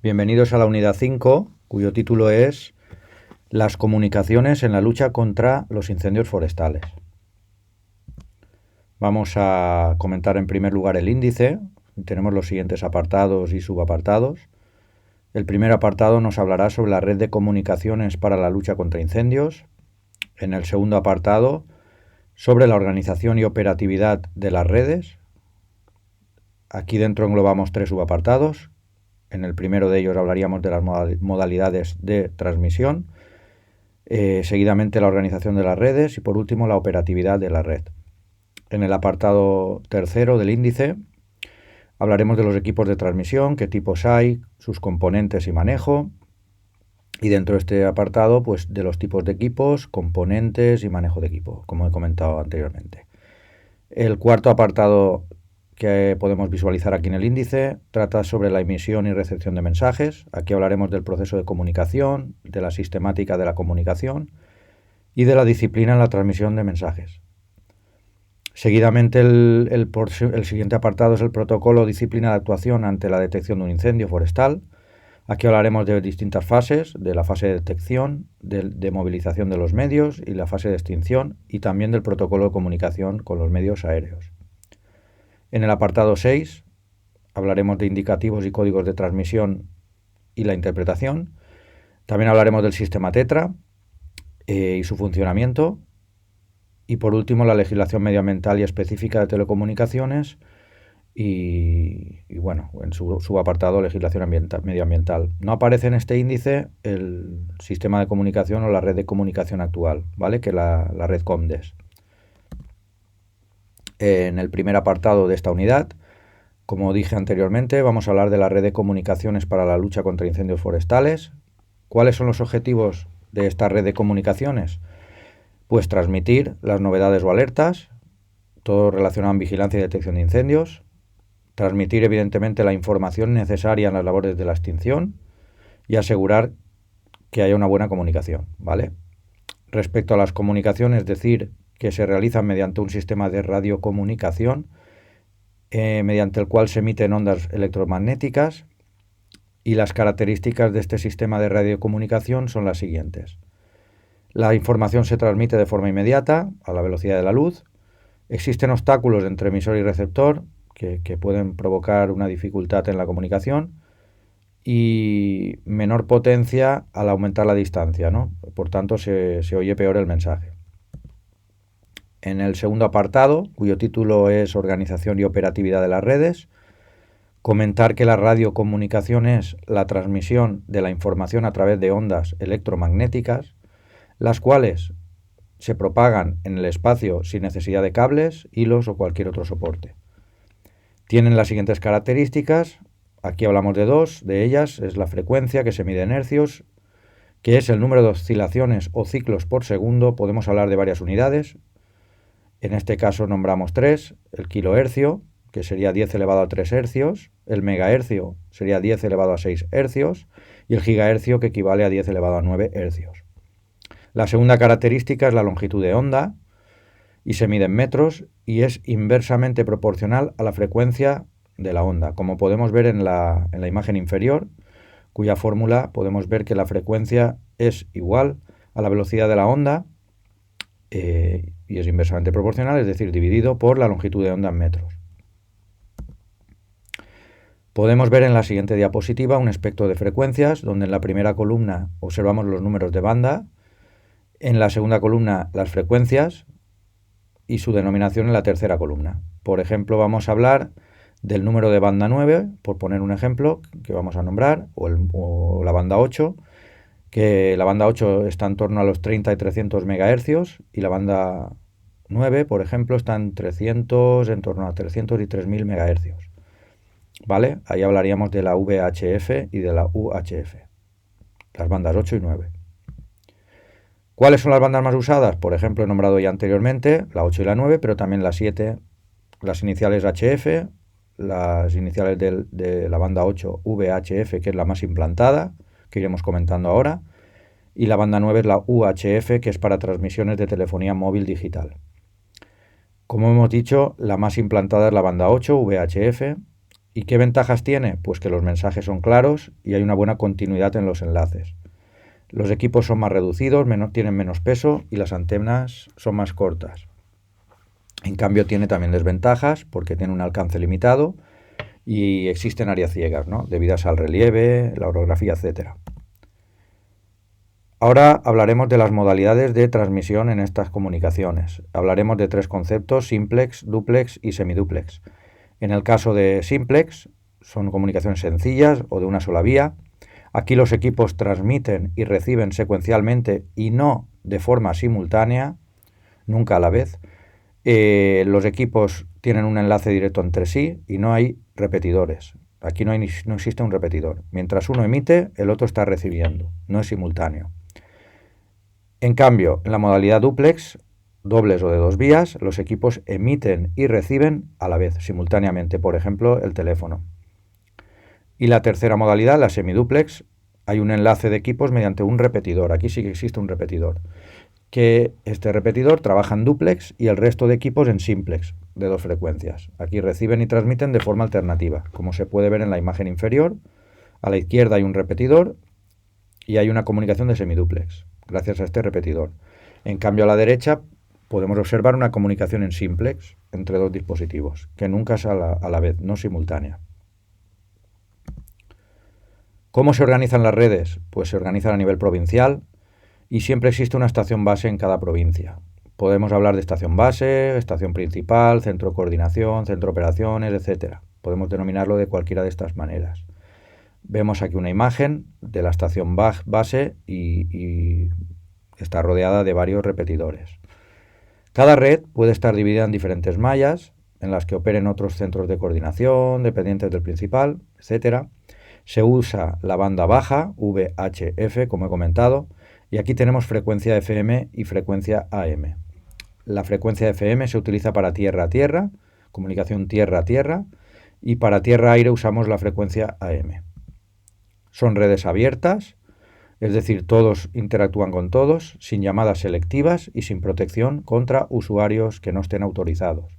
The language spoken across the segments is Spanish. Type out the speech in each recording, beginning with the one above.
Bienvenidos a la unidad 5, cuyo título es Las comunicaciones en la lucha contra los incendios forestales. Vamos a comentar en primer lugar el índice. Tenemos los siguientes apartados y subapartados. El primer apartado nos hablará sobre la red de comunicaciones para la lucha contra incendios. En el segundo apartado, sobre la organización y operatividad de las redes. Aquí dentro englobamos 3 subapartados. En el primero de ellos hablaríamos de las modalidades de transmisión, seguidamente la organización de las redes y por último la operatividad de la red. En el apartado tercero del índice hablaremos de los equipos de transmisión, qué tipos hay, sus componentes y manejo, y dentro de este apartado pues de los tipos de equipos, componentes y manejo de equipo, como he comentado anteriormente. El cuarto apartado que podemos visualizar aquí en el índice trata sobre la emisión y recepción de mensajes. Aquí hablaremos del proceso de comunicación, de la sistemática de la comunicación y de la disciplina en la transmisión de mensajes. Seguidamente el siguiente apartado es el protocolo o disciplina de actuación ante la detección de un incendio forestal. Aquí hablaremos de distintas fases, de la fase de detección, de movilización de los medios y la fase de extinción, y también del protocolo de comunicación con los medios aéreos. En el apartado 6 hablaremos de indicativos y códigos de transmisión y la interpretación. También hablaremos del sistema TETRA y su funcionamiento. Y por último, la legislación medioambiental y específica de telecomunicaciones y bueno, en su apartado legislación medioambiental. No aparece en este índice el sistema de comunicación o la red de comunicación actual, ¿vale? Que la red Comdes. En el primer apartado de esta unidad, como dije anteriormente, vamos a hablar de la red de comunicaciones para la lucha contra incendios forestales. ¿Cuáles son los objetivos de esta red de comunicaciones? Pues transmitir las novedades o alertas, todo relacionado en vigilancia y detección de incendios, transmitir evidentemente la información necesaria en las labores de la extinción y asegurar que haya una buena comunicación, ¿vale? Respecto a las comunicaciones, decir que se realizan mediante un sistema de radiocomunicación mediante el cual se emiten ondas electromagnéticas, y las características de este sistema de radiocomunicación son las siguientes. La información se transmite de forma inmediata, a la velocidad de la luz. Existen obstáculos entre emisor y receptor que pueden provocar una dificultad en la comunicación, y menor potencia al aumentar la distancia, ¿no? Por tanto, se oye peor el mensaje. En el segundo apartado, cuyo título es Organización y operatividad de las redes, comentar que la radiocomunicación es la transmisión de la información a través de ondas electromagnéticas, las cuales se propagan en el espacio sin necesidad de cables, hilos o cualquier otro soporte. Tienen las siguientes características. Aquí hablamos de dos de ellas. Es la frecuencia, que se mide en hercios, que es el número de oscilaciones o ciclos por segundo. Podemos hablar de varias unidades. En este caso nombramos 3, el kilohercio, que sería 10 elevado a 3 hercios, el megahercio sería 10 elevado a 6 hercios, y el gigahercio, que equivale a 10 elevado a 9 hercios. La segunda característica es la longitud de onda, y se mide en metros, y es inversamente proporcional a la frecuencia de la onda. Como podemos ver en la imagen inferior, cuya fórmula podemos ver que la frecuencia es igual a la velocidad de la onda, y es inversamente proporcional, es decir, dividido por la longitud de onda en metros. Podemos ver en la siguiente diapositiva un espectro de frecuencias, donde en la primera columna observamos los números de banda, en la segunda columna las frecuencias y su denominación en la tercera columna. Por ejemplo, vamos a hablar del número de banda 9, por poner un ejemplo que vamos a nombrar, o la banda 8, que la banda 8 está en torno a los 30 y 300 MHz, y la banda 9, por ejemplo, está en torno a 300 y 3000 MHz. ¿Vale? Ahí hablaríamos de la VHF y de la UHF, las bandas 8 y 9. ¿Cuáles son las bandas más usadas? Por ejemplo, he nombrado ya anteriormente la 8 y la 9, pero también la 7, las iniciales HF, las iniciales de la banda 8 VHF, que es la más implantada, que iremos comentando ahora, y la banda 9 es la UHF, que es para transmisiones de telefonía móvil digital. Como hemos dicho, la más implantada es la banda 8 VHF, ¿Y qué ventajas tiene? Pues que los mensajes son claros y hay una buena continuidad en los enlaces. Los equipos son más reducidos, tienen menos peso y las antenas son más cortas. En cambio tiene también desventajas porque tiene un alcance limitado y existen áreas ciegas, ¿no? Debidas al relieve, la orografía, etc. Ahora hablaremos de las modalidades de transmisión en estas comunicaciones. Hablaremos de 3 conceptos: simplex, duplex y semiduplex. En el caso de simplex, son comunicaciones sencillas o de una sola vía. Aquí los equipos transmiten y reciben secuencialmente y no de forma simultánea, nunca a la vez. Los equipos tienen un enlace directo entre sí y no hay repetidores. Aquí no existe un repetidor. Mientras uno emite, el otro está recibiendo. No es simultáneo. En cambio, en la modalidad duplex, dobles o de 2 vías, los equipos emiten y reciben a la vez, simultáneamente, por ejemplo, el teléfono. Y la tercera modalidad, la semiduplex, hay un enlace de equipos mediante un repetidor. Aquí sí que existe un repetidor. Que este repetidor trabaja en duplex y el resto de equipos en simplex, de 2 frecuencias. Aquí reciben y transmiten de forma alternativa, como se puede ver en la imagen inferior. A la izquierda hay un repetidor y hay una comunicación de semiduplex, gracias a este repetidor. En cambio, a la derecha podemos observar una comunicación en simplex entre 2 dispositivos, que nunca es a la vez, no simultánea. ¿Cómo se organizan las redes? Pues se organizan a nivel provincial y siempre existe una estación base en cada provincia. Podemos hablar de estación base, estación principal, centro de coordinación, centro de operaciones, etc. Podemos denominarlo de cualquiera de estas maneras. Vemos aquí una imagen de la estación base y está rodeada de varios repetidores. Cada red puede estar dividida en diferentes mallas, en las que operen otros centros de coordinación, dependientes del principal, etc. Se usa la banda baja, VHF, como he comentado, y aquí tenemos frecuencia FM y frecuencia AM. La frecuencia FM se utiliza para tierra-tierra, comunicación tierra-tierra, y para tierra-aire usamos la frecuencia AM. Son redes abiertas, es decir, todos interactúan con todos, sin llamadas selectivas y sin protección contra usuarios que no estén autorizados.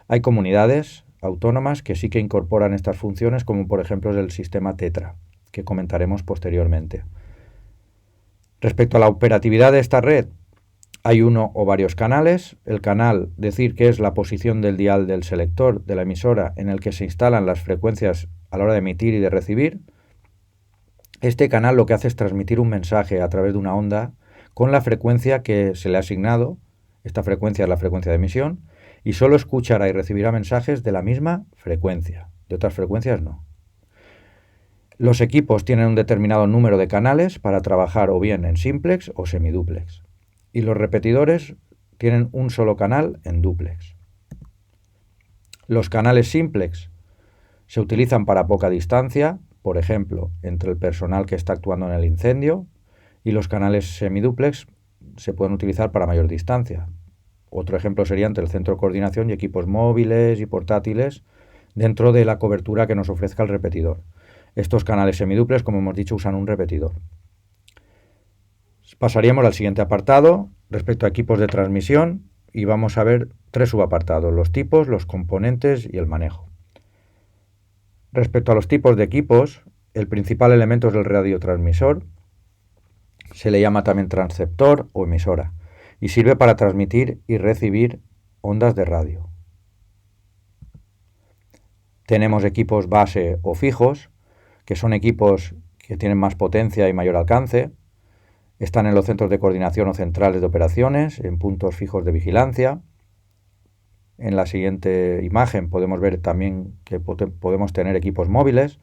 Hay comunidades autónomas que sí que incorporan estas funciones, como por ejemplo es el sistema TETRA, que comentaremos posteriormente. Respecto a la operatividad de esta red, hay uno o varios canales. El canal, decir que es la posición del dial del selector de la emisora en el que se instalan las frecuencias a la hora de emitir y de recibir. Este canal lo que hace es transmitir un mensaje a través de una onda con la frecuencia que se le ha asignado. Esta frecuencia es la frecuencia de emisión y solo escuchará y recibirá mensajes de la misma frecuencia. De otras frecuencias no. Los equipos tienen un determinado número de canales para trabajar o bien en simplex o semiduplex. Y los repetidores tienen un solo canal en duplex. Los canales simplex se utilizan para poca distancia, por ejemplo, entre el personal que está actuando en el incendio, y los canales semiduplex se pueden utilizar para mayor distancia. Otro ejemplo sería entre el centro de coordinación y equipos móviles y portátiles dentro de la cobertura que nos ofrezca el repetidor. Estos canales semiduplex, como hemos dicho, usan un repetidor. Pasaríamos al siguiente apartado respecto a equipos de transmisión y vamos a ver 3 subapartados: los tipos, los componentes y el manejo. Respecto a los tipos de equipos, el principal elemento es el radiotransmisor. Se le llama también transceptor o emisora y sirve para transmitir y recibir ondas de radio. Tenemos equipos base o fijos, que son equipos que tienen más potencia y mayor alcance. Están en los centros de coordinación o centrales de operaciones, en puntos fijos de vigilancia. En la siguiente imagen podemos ver también que podemos tener equipos móviles.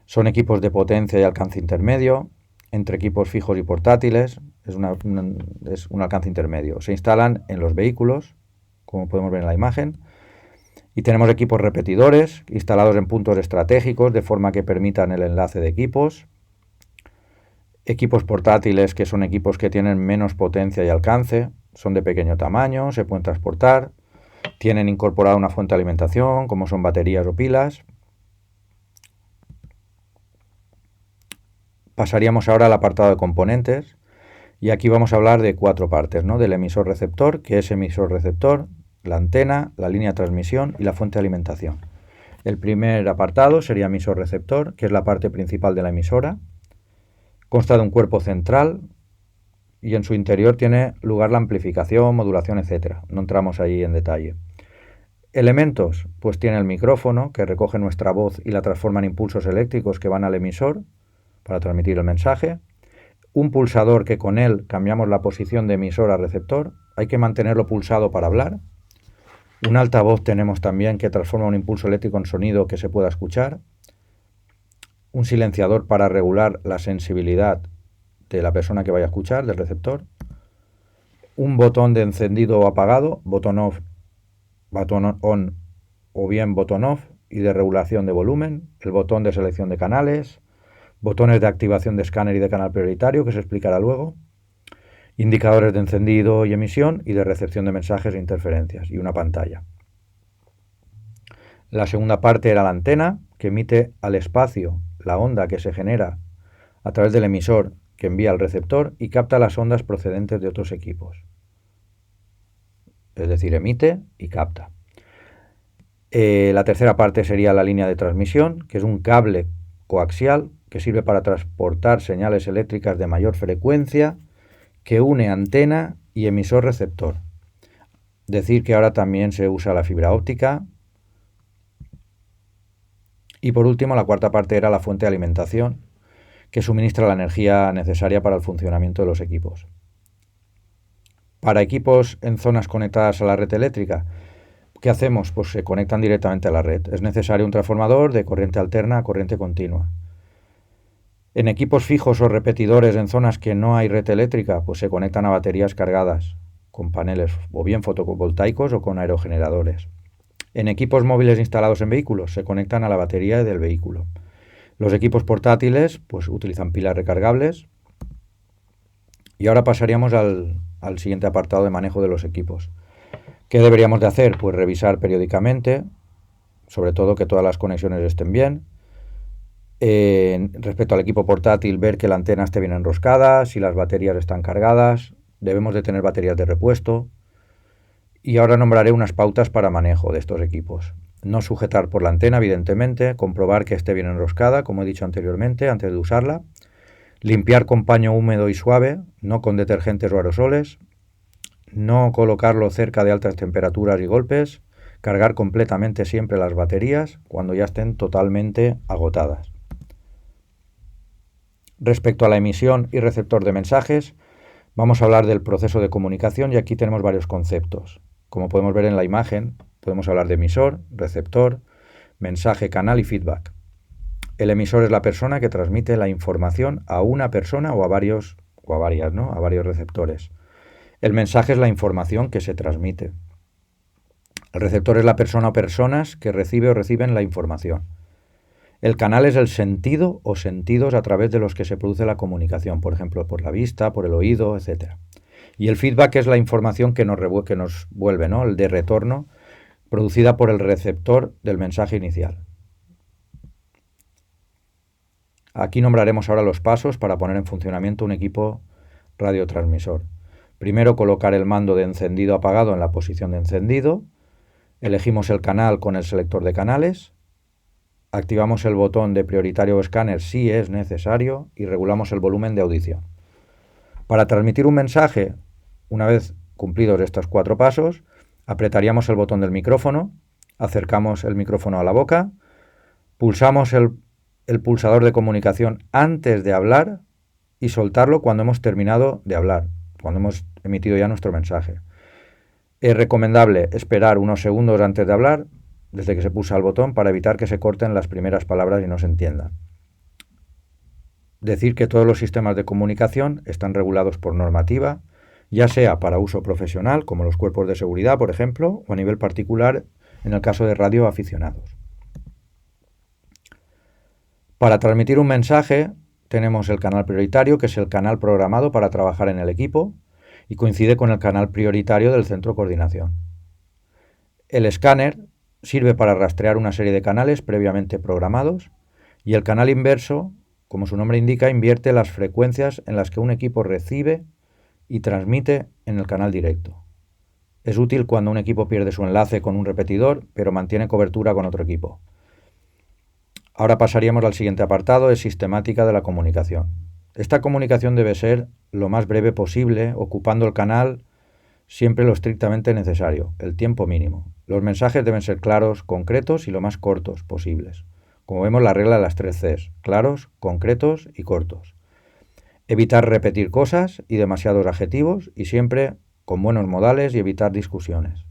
Son equipos de potencia y alcance intermedio, entre equipos fijos y portátiles. Es un alcance intermedio. Se instalan en los vehículos, como podemos ver en la imagen. Y tenemos equipos repetidores, instalados en puntos estratégicos, de forma que permitan el enlace de equipos. Equipos portátiles, que son equipos que tienen menos potencia y alcance, son de pequeño tamaño, se pueden transportar, tienen incorporada una fuente de alimentación, como son baterías o pilas. Pasaríamos ahora al apartado de componentes, y aquí vamos a hablar de 4 partes, ¿no? Del emisor-receptor, que es emisor-receptor, la antena, la línea de transmisión y la fuente de alimentación. El primer apartado sería emisor-receptor, que es la parte principal de la emisora. Consta de un cuerpo central y en su interior tiene lugar la amplificación, modulación, etc. No entramos ahí en detalle. Elementos, pues tiene el micrófono, que recoge nuestra voz y la transforma en impulsos eléctricos que van al emisor para transmitir el mensaje. Un pulsador que con él cambiamos la posición de emisor a receptor. Hay que mantenerlo pulsado para hablar. Un altavoz tenemos también que transforma un impulso eléctrico en sonido que se pueda escuchar. Un silenciador para regular la sensibilidad de la persona que vaya a escuchar, del receptor. Un botón de encendido o apagado, botón off, botón on o bien botón off, y de regulación de volumen. El botón de selección de canales. Botones de activación de escáner y de canal prioritario, que se explicará luego. Indicadores de encendido y emisión y de recepción de mensajes e interferencias, y una pantalla. La segunda parte era la antena, que emite al espacio la onda que se genera a través del emisor que envía al receptor y capta las ondas procedentes de otros equipos. Es decir, emite y capta. La tercera parte sería la línea de transmisión, que es un cable coaxial que sirve para transportar señales eléctricas de mayor frecuencia, que une antena y emisor receptor. Decir que ahora también se usa la fibra óptica. Y por último, la cuarta parte era la fuente de alimentación, que suministra la energía necesaria para el funcionamiento de los equipos. Para equipos en zonas conectadas a la red eléctrica, ¿qué hacemos? Pues se conectan directamente a la red. Es necesario un transformador de corriente alterna a corriente continua. En equipos fijos o repetidores en zonas que no hay red eléctrica, pues se conectan a baterías cargadas con paneles o bien fotovoltaicos o con aerogeneradores. En equipos móviles instalados en vehículos se conectan a la batería del vehículo. Los equipos portátiles pues utilizan pilas recargables. Y ahora pasaríamos al siguiente apartado de manejo de los equipos. ¿Qué deberíamos de hacer? Pues revisar periódicamente, sobre todo que todas las conexiones estén bien. Respecto al equipo portátil, ver que la antena esté bien enroscada, si las baterías están cargadas, debemos de tener baterías de repuesto. Y ahora nombraré unas pautas para manejo de estos equipos. No sujetar por la antena, evidentemente, comprobar que esté bien enroscada, como he dicho anteriormente, antes de usarla. Limpiar con paño húmedo y suave, no con detergentes o aerosoles. No colocarlo cerca de altas temperaturas y golpes. Cargar completamente siempre las baterías cuando ya estén totalmente agotadas. Respecto a la emisión y receptor de mensajes, vamos a hablar del proceso de comunicación y aquí tenemos varios conceptos. Como podemos ver en la imagen, podemos hablar de emisor, receptor, mensaje, canal y feedback. El emisor es la persona que transmite la información a una persona o a varios, o a varias, ¿no? A varios receptores. El mensaje es la información que se transmite. El receptor es la persona o personas que recibe o reciben la información. El canal es el sentido o sentidos a través de los que se produce la comunicación, por ejemplo, por la vista, por el oído, etc. Y el feedback es la información que nos vuelve, ¿no? El de retorno, producida por el receptor del mensaje inicial. Aquí nombraremos ahora los pasos para poner en funcionamiento un equipo radiotransmisor. Primero, colocar el mando de encendido apagado en la posición de encendido. Elegimos el canal con el selector de canales. Activamos el botón de prioritario o escáner si es necesario y regulamos el volumen de audición. Para transmitir un mensaje, una vez cumplidos estos 4 pasos, apretaríamos el botón del micrófono, acercamos el micrófono a la boca, pulsamos el pulsador de comunicación antes de hablar y soltarlo cuando hemos terminado de hablar, cuando hemos emitido ya nuestro mensaje. Es recomendable esperar unos segundos antes de hablar, desde que se pulsa el botón, para evitar que se corten las primeras palabras y no se entiendan. Decir que todos los sistemas de comunicación están regulados por normativa, ya sea para uso profesional, como los cuerpos de seguridad, por ejemplo, o a nivel particular, en el caso de radioaficionados. Para transmitir un mensaje, tenemos el canal prioritario, que es el canal programado para trabajar en el equipo, y coincide con el canal prioritario del centro de coordinación. El escáner sirve para rastrear una serie de canales previamente programados, y el canal inverso, como su nombre indica, invierte las frecuencias en las que un equipo recibe y transmite en el canal directo. Es útil cuando un equipo pierde su enlace con un repetidor, pero mantiene cobertura con otro equipo. Ahora pasaríamos al siguiente apartado, es sistemática de la comunicación. Esta comunicación debe ser lo más breve posible, ocupando el canal siempre lo estrictamente necesario, el tiempo mínimo. Los mensajes deben ser claros, concretos y lo más cortos posibles. Como vemos, la regla de las 3 Cs, claros, concretos y cortos. Evitar repetir cosas y demasiados adjetivos y siempre con buenos modales y evitar discusiones.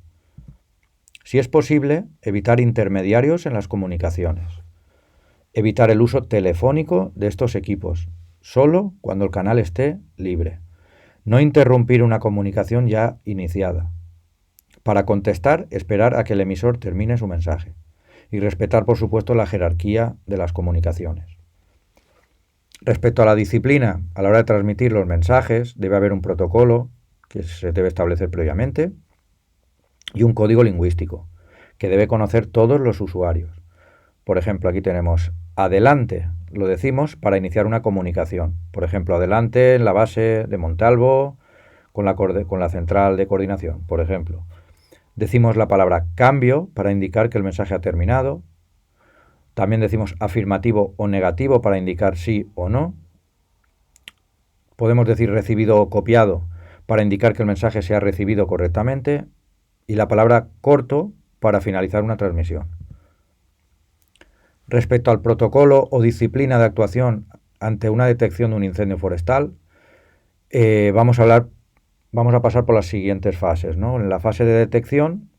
Si es posible, evitar intermediarios en las comunicaciones. Evitar el uso telefónico de estos equipos, solo cuando el canal esté libre. No interrumpir una comunicación ya iniciada. Para contestar, esperar a que el emisor termine su mensaje. Y respetar, por supuesto, la jerarquía de las comunicaciones. Respecto a la disciplina, a la hora de transmitir los mensajes, debe haber un protocolo que se debe establecer previamente y un código lingüístico que debe conocer todos los usuarios. Por ejemplo, aquí tenemos adelante, lo decimos para iniciar una comunicación. Por ejemplo, adelante en la base de Montalvo con la central de coordinación, por ejemplo. Decimos la palabra cambio para indicar que el mensaje ha terminado. También decimos afirmativo o negativo para indicar sí o no. Podemos decir recibido o copiado para indicar que el mensaje se ha recibido correctamente. Y la palabra corto para finalizar una transmisión. Respecto al protocolo o disciplina de actuación ante una detección de un incendio forestal, vamos a pasar por las siguientes fases, ¿no? En la fase de detección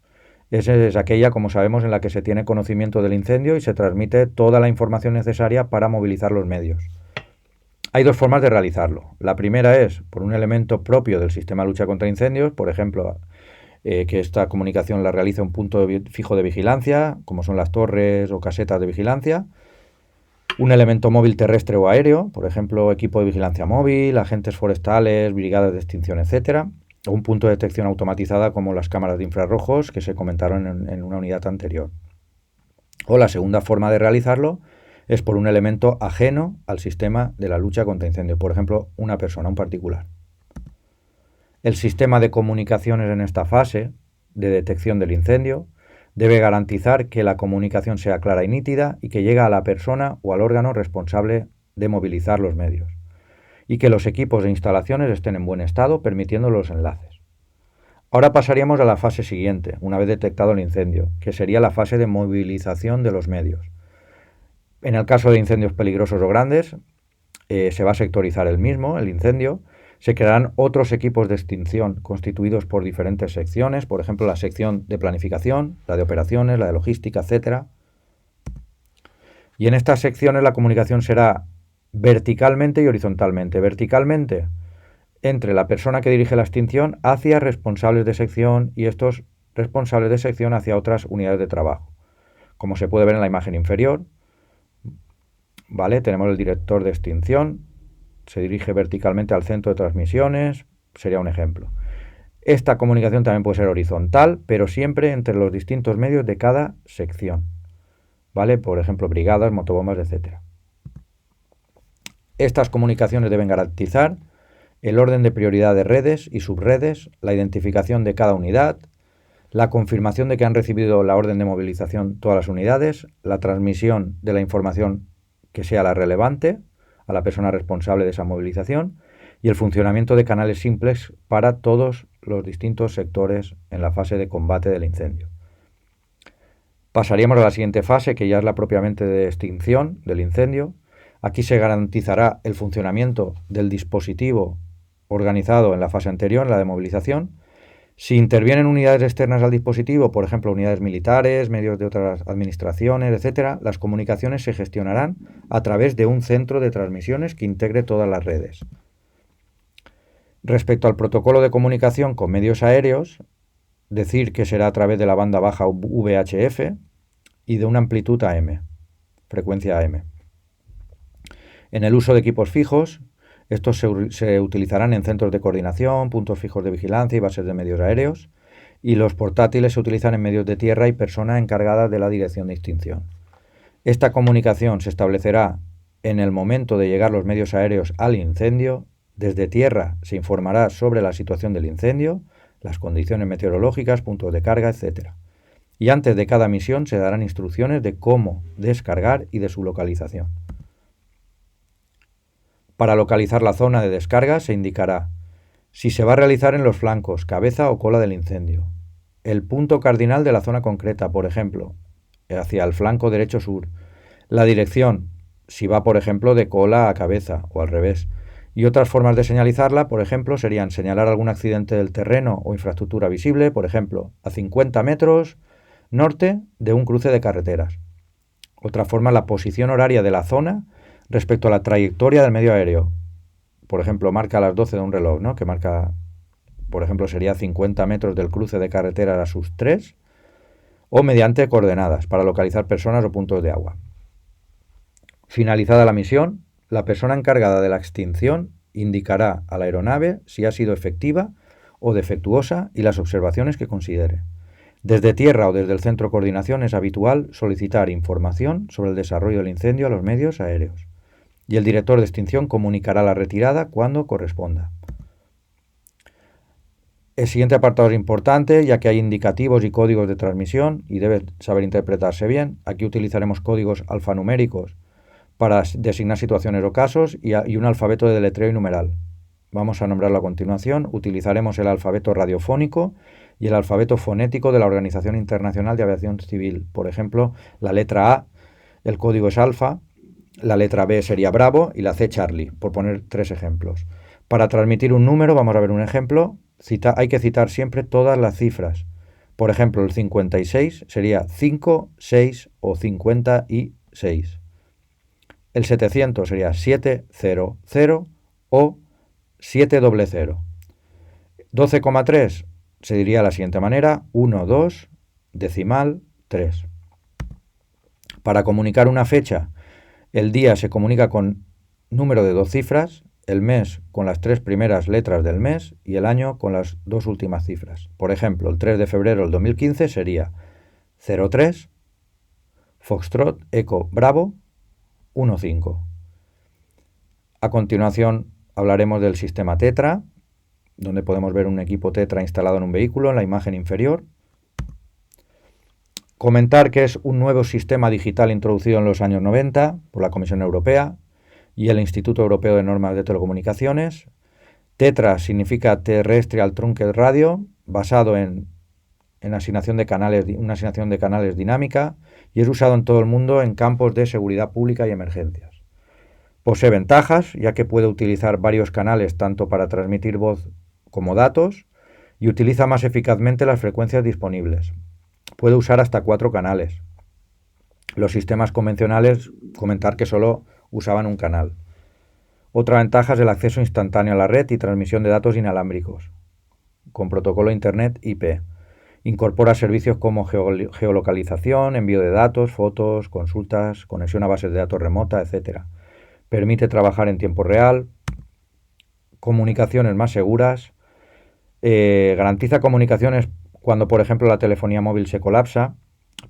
es aquella, como sabemos, en la que se tiene conocimiento del incendio y se transmite toda la información necesaria para movilizar los medios. Hay dos formas de realizarlo. La primera es por un elemento propio del sistema de lucha contra incendios, por ejemplo, que esta comunicación la realiza un punto fijo de vigilancia, como son las torres o casetas de vigilancia, un elemento móvil terrestre o aéreo, por ejemplo, equipo de vigilancia móvil, agentes forestales, brigadas de extinción, etcétera, o un punto de detección automatizada como las cámaras de infrarrojos que se comentaron en una unidad anterior. O la segunda forma de realizarlo es por un elemento ajeno al sistema de la lucha contra incendios, por ejemplo, una persona, un particular. El sistema de comunicaciones en esta fase de detección del incendio debe garantizar que la comunicación sea clara y nítida y que llegue a la persona o al órgano responsable de movilizar los medios, y que los equipos e instalaciones estén en buen estado, permitiendo los enlaces. Ahora pasaríamos a la fase siguiente, una vez detectado el incendio, que sería la fase de movilización de los medios. En el caso de incendios peligrosos o grandes, se va a sectorizar el mismo, el incendio. Se crearán otros equipos de extinción constituidos por diferentes secciones, por ejemplo, la sección de planificación, la de operaciones, la de logística, etc. Y en estas secciones la comunicación será verticalmente y horizontalmente. Verticalmente, entre la persona que dirige la extinción hacia responsables de sección y estos responsables de sección hacia otras unidades de trabajo. Como se puede ver en la imagen inferior, ¿vale? Tenemos el director de extinción, se dirige verticalmente al centro de transmisiones, sería un ejemplo. Esta comunicación también puede ser horizontal, pero siempre entre los distintos medios de cada sección, ¿vale? Por ejemplo, brigadas, motobombas, etc. Estas comunicaciones deben garantizar el orden de prioridad de redes y subredes, la identificación de cada unidad, la confirmación de que han recibido la orden de movilización todas las unidades, la transmisión de la información que sea la relevante a la persona responsable de esa movilización y el funcionamiento de canales simples para todos los distintos sectores en la fase de combate del incendio. Pasaríamos a la siguiente fase, que ya es la propiamente de extinción del incendio. Aquí se garantizará el funcionamiento del dispositivo organizado en la fase anterior, en la de movilización. Si intervienen unidades externas al dispositivo, por ejemplo, unidades militares, medios de otras administraciones, etc., las comunicaciones se gestionarán a través de un centro de transmisiones que integre todas las redes. Respecto al protocolo de comunicación con medios aéreos, decir que será a través de la banda baja VHF y de una amplitud AM, frecuencia AM. En el uso de equipos fijos, estos se utilizarán en centros de coordinación, puntos fijos de vigilancia y bases de medios aéreos, y los portátiles se utilizan en medios de tierra y personas encargadas de la dirección de extinción. Esta comunicación se establecerá en el momento de llegar los medios aéreos al incendio. Desde tierra se informará sobre la situación del incendio, las condiciones meteorológicas, puntos de carga, etc. y antes de cada misión se darán instrucciones de cómo descargar y de su localización. Para localizar la zona de descarga se indicará si se va a realizar en los flancos, cabeza o cola del incendio, el punto cardinal de la zona concreta, por ejemplo, hacia el flanco derecho-sur, la dirección, si va, por ejemplo, de cola a cabeza o al revés, y otras formas de señalizarla, por ejemplo, serían señalar algún accidente del terreno o infraestructura visible, por ejemplo, a 50 metros norte de un cruce de carreteras. Otra forma, la posición horaria de la zona respecto a la trayectoria del medio aéreo. Por ejemplo, marca a las 12 de un reloj, ¿no? Que marca, por ejemplo, sería 50 metros del cruce de carreteras a sus 3, o mediante coordenadas para localizar personas o puntos de agua. Finalizada la misión, la persona encargada de la extinción indicará a la aeronave si ha sido efectiva o defectuosa y las observaciones que considere. Desde tierra o desde el centro de coordinación es habitual solicitar información sobre el desarrollo del incendio a los medios aéreos, y el director de extinción comunicará la retirada cuando corresponda. El siguiente apartado es importante, ya que hay indicativos y códigos de transmisión y debe saber interpretarse bien. Aquí utilizaremos códigos alfanuméricos para designar situaciones o casos y un alfabeto de deletreo y numeral. Vamos a nombrarlo a continuación. Utilizaremos el alfabeto radiofónico y el alfabeto fonético de la Organización Internacional de Aviación Civil. Por ejemplo, la letra A, el código es alfa, la letra B sería Bravo y la C Charlie, por poner 3 ejemplos. Para transmitir un número, vamos a ver un ejemplo, hay que citar siempre todas las cifras. Por ejemplo, el 56 sería 5, 6 o 56. El 700 sería 700 o 700. 12,3 se diría de la siguiente manera, 1, 2, decimal, 3. Para comunicar una fecha, el día se comunica con número de 2 cifras, el mes con las 3 primeras letras del mes y el año con las 2 últimas cifras. Por ejemplo, el 3 de febrero del 2015 sería 03, Foxtrot, Eco, Bravo, 15. A continuación hablaremos del sistema Tetra, donde podemos ver un equipo Tetra instalado en un vehículo en la imagen inferior. Comentar que es un nuevo sistema digital introducido en los años 90 por la Comisión Europea y el Instituto Europeo de Normas de Telecomunicaciones. Tetra significa Terrestrial Truncate Radio, basado en asignación de canales, una asignación de canales dinámica, y es usado en todo el mundo en campos de seguridad pública y emergencias. Posee ventajas, ya que puede utilizar varios canales tanto para transmitir voz como datos, y utiliza más eficazmente las frecuencias disponibles. Puede usar hasta 4 canales. Los sistemas convencionales, comentar que solo usaban un canal. Otra ventaja es el acceso instantáneo a la red y transmisión de datos inalámbricos, con protocolo Internet IP. Incorpora servicios como geolocalización, envío de datos, fotos, consultas, conexión a bases de datos remota, etc. Permite trabajar en tiempo real, comunicaciones más seguras, garantiza comunicaciones cuando, por ejemplo, la telefonía móvil se colapsa,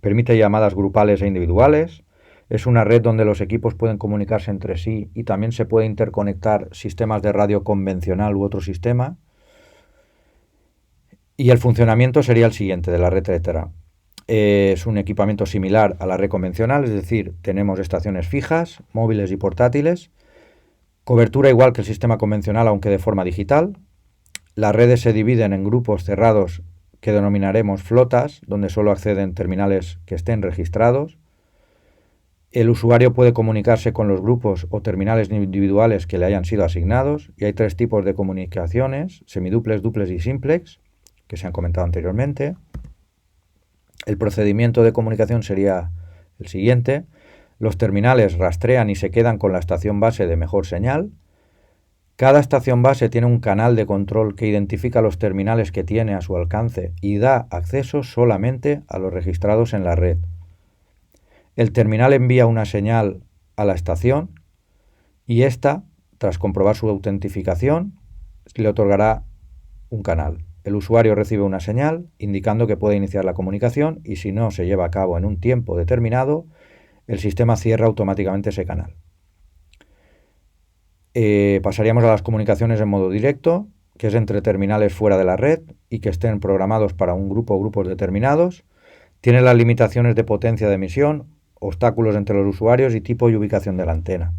permite llamadas grupales e individuales, es una red donde los equipos pueden comunicarse entre sí y también se puede interconectar sistemas de radio convencional u otro sistema. Y el funcionamiento sería el siguiente de la red Tetra. Es un equipamiento similar a la red convencional, es decir, tenemos estaciones fijas, móviles y portátiles, cobertura igual que el sistema convencional, aunque de forma digital. Las redes se dividen en grupos cerrados que denominaremos flotas, donde solo acceden terminales que estén registrados. El usuario puede comunicarse con los grupos o terminales individuales que le hayan sido asignados, y hay 3 tipos de comunicaciones, semiduplex, duplex y simplex, que se han comentado anteriormente. El procedimiento de comunicación sería el siguiente. Los terminales rastrean y se quedan con la estación base de mejor señal. Cada estación base tiene un canal de control que identifica los terminales que tiene a su alcance y da acceso solamente a los registrados en la red. El terminal envía una señal a la estación y ésta, tras comprobar su autentificación, le otorgará un canal. El usuario recibe una señal indicando que puede iniciar la comunicación y si no se lleva a cabo en un tiempo determinado, el sistema cierra automáticamente ese canal. Pasaríamos a las comunicaciones en modo directo, que es entre terminales fuera de la red y que estén programados para un grupo o grupos determinados. Tiene las limitaciones de potencia de emisión, obstáculos entre los usuarios y tipo y ubicación de la antena.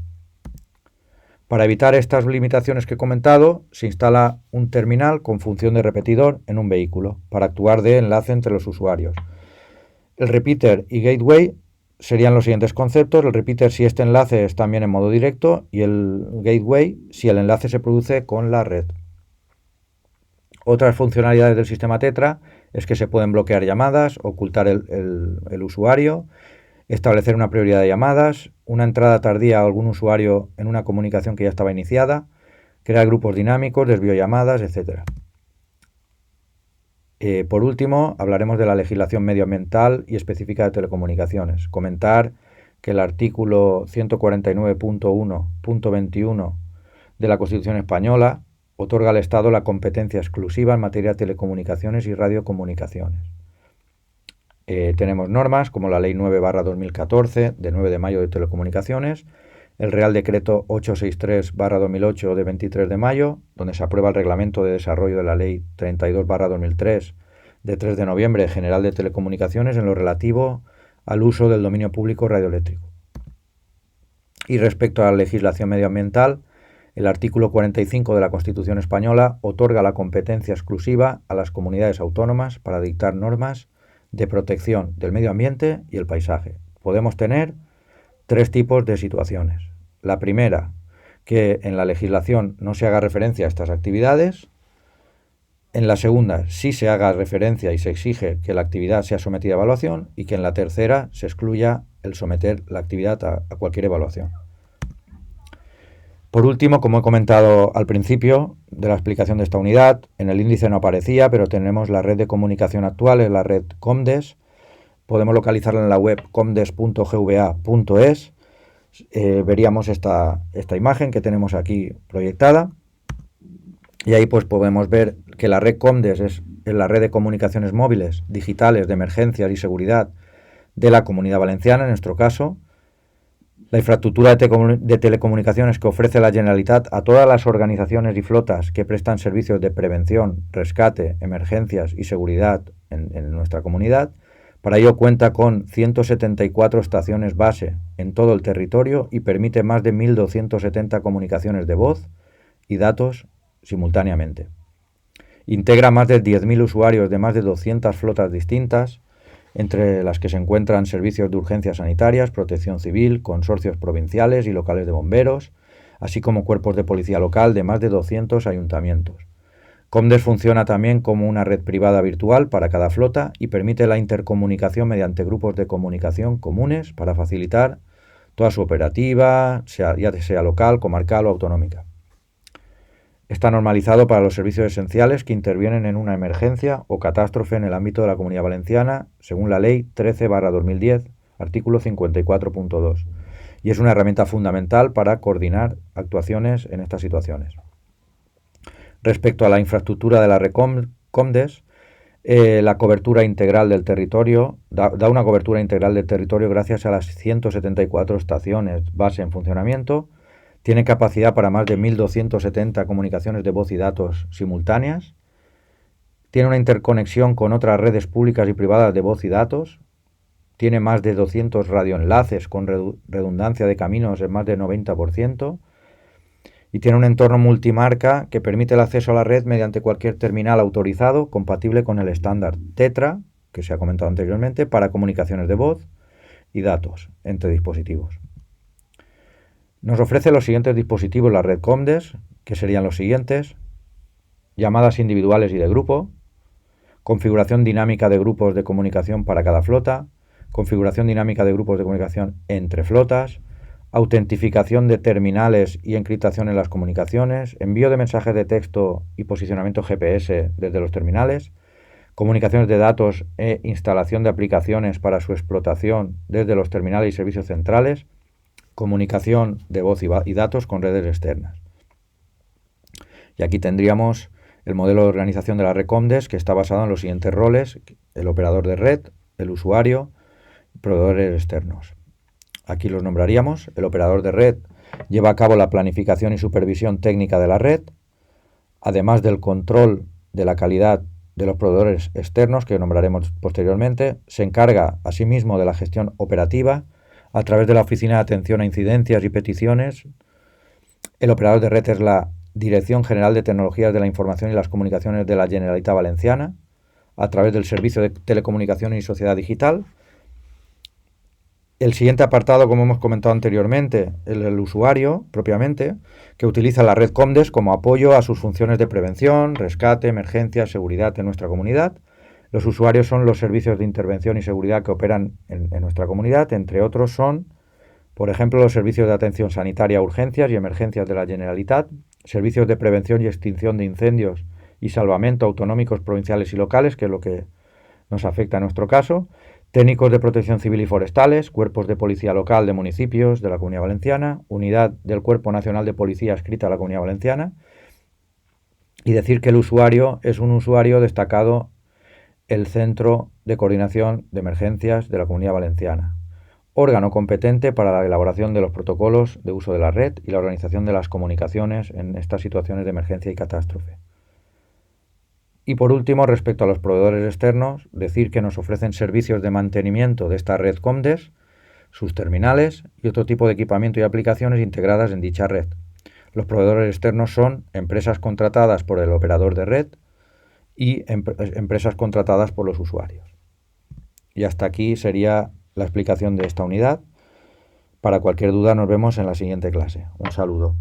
Para evitar estas limitaciones que he comentado, se instala un terminal con función de repetidor en un vehículo para actuar de enlace entre los usuarios. El repeater y gateway serían los siguientes conceptos. El repeater si este enlace es también en modo directo y el gateway si el enlace se produce con la red. Otras funcionalidades del sistema Tetra es que se pueden bloquear llamadas, ocultar el usuario, establecer una prioridad de llamadas, una entrada tardía a algún usuario en una comunicación que ya estaba iniciada, crear grupos dinámicos, desvío llamadas, etc. Por último, hablaremos de la legislación medioambiental y específica de telecomunicaciones. Comentar que el artículo 149.1.21 de la Constitución española otorga al Estado la competencia exclusiva en materia de telecomunicaciones y radiocomunicaciones. Tenemos normas como la Ley 9/2014 de 9 de mayo de telecomunicaciones, el Real Decreto 863/2008 de 23 de mayo, donde se aprueba el Reglamento de Desarrollo de la Ley 32/2003 de 3 de noviembre general de telecomunicaciones en lo relativo al uso del dominio público radioeléctrico. Y respecto a la legislación medioambiental, el artículo 45 de la Constitución española otorga la competencia exclusiva a las comunidades autónomas para dictar normas de protección del medio ambiente y el paisaje. Podemos tener tres tipos de situaciones. La primera, que en la legislación no se haga referencia a estas actividades. En la segunda, sí se haga referencia y se exige que la actividad sea sometida a evaluación, y que en la tercera se excluya el someter la actividad a cualquier evaluación. Por último, como he comentado al principio de la explicación de esta unidad, en el índice no aparecía, pero tenemos la red de comunicación actual, es la red Comdes. Podemos localizarla en la web comdes.gva.es. Veríamos esta imagen que tenemos aquí proyectada. Y ahí pues podemos ver que la red Comdes es la red de comunicaciones móviles, digitales, de emergencias y seguridad de la Comunidad Valenciana, en nuestro caso. La infraestructura de telecomunicaciones que ofrece la Generalitat a todas las organizaciones y flotas que prestan servicios de prevención, rescate, emergencias y seguridad en nuestra comunidad. Para ello cuenta con 174 estaciones base en todo el territorio y permite más de 1.270 comunicaciones de voz y datos simultáneamente. Integra más de 10.000 usuarios de más de 200 flotas distintas, entre las que se encuentran servicios de urgencias sanitarias, protección civil, consorcios provinciales y locales de bomberos, así como cuerpos de policía local de más de 200 ayuntamientos. Comdes funciona también como una red privada virtual para cada flota y permite la intercomunicación mediante grupos de comunicación comunes para facilitar toda su operativa, ya sea local, comarcal o autonómica. Está normalizado para los servicios esenciales que intervienen en una emergencia o catástrofe en el ámbito de la Comunidad Valenciana, según la Ley 13/2010, artículo 54.2, y es una herramienta fundamental para coordinar actuaciones en estas situaciones. Respecto a la infraestructura de la red Comdes, la cobertura integral del territorio da una cobertura integral del territorio gracias a las 174 estaciones base en funcionamiento. Tiene capacidad para más de 1.270 comunicaciones de voz y datos simultáneas. Tiene una interconexión con otras redes públicas y privadas de voz y datos. Tiene más de 200 radioenlaces con redundancia de caminos en más del 90%. Y tiene un entorno multimarca que permite el acceso a la red mediante cualquier terminal autorizado compatible con el estándar Tetra, que se ha comentado anteriormente, para comunicaciones de voz y datos entre dispositivos. Nos ofrece los siguientes dispositivos la red Comdes, que serían los siguientes: llamadas individuales y de grupo, configuración dinámica de grupos de comunicación para cada flota, configuración dinámica de grupos de comunicación entre flotas, autentificación de terminales y encriptación en las comunicaciones, envío de mensajes de texto y posicionamiento GPS desde los terminales, comunicaciones de datos e instalación de aplicaciones para su explotación desde los terminales y servicios centrales, comunicación de voz y datos con redes externas. Y aquí tendríamos el modelo de organización de la red Comdes, que está basado en los siguientes roles: el operador de red, el usuario y proveedores externos. Aquí los nombraríamos. El operador de red lleva a cabo la planificación y supervisión técnica de la red, además del control de la calidad de los proveedores externos, que nombraremos posteriormente. Se encarga asimismo de la gestión operativa a través de la Oficina de Atención a Incidencias y Peticiones. El operador de red es la Dirección General de Tecnologías de la Información y las Comunicaciones de la Generalitat Valenciana, a través del Servicio de Telecomunicaciones y Sociedad Digital. El siguiente apartado, como hemos comentado anteriormente, el usuario propiamente, que utiliza la red Comdes como apoyo a sus funciones de prevención, rescate, emergencia, seguridad en nuestra comunidad. Los usuarios son los servicios de intervención y seguridad que operan en nuestra comunidad. Entre otros son, por ejemplo, los servicios de atención sanitaria, urgencias y emergencias de la Generalitat, servicios de prevención y extinción de incendios y salvamento autonómicos, provinciales y locales, que es lo que nos afecta en nuestro caso, técnicos de protección civil y forestales, cuerpos de policía local de municipios de la Comunidad Valenciana, unidad del Cuerpo Nacional de Policía adscrita a la Comunidad Valenciana, y decir que el usuario es un usuario destacado el Centro de Coordinación de Emergencias de la Comunidad Valenciana, órgano competente para la elaboración de los protocolos de uso de la red y la organización de las comunicaciones en estas situaciones de emergencia y catástrofe. Y por último, respecto a los proveedores externos, decir que nos ofrecen servicios de mantenimiento de esta red Comdes, sus terminales y otro tipo de equipamiento y aplicaciones integradas en dicha red. Los proveedores externos son empresas contratadas por el operador de red y empresas contratadas por los usuarios. Y hasta aquí sería la explicación de esta unidad. Para cualquier duda nos vemos en la siguiente clase. Un saludo.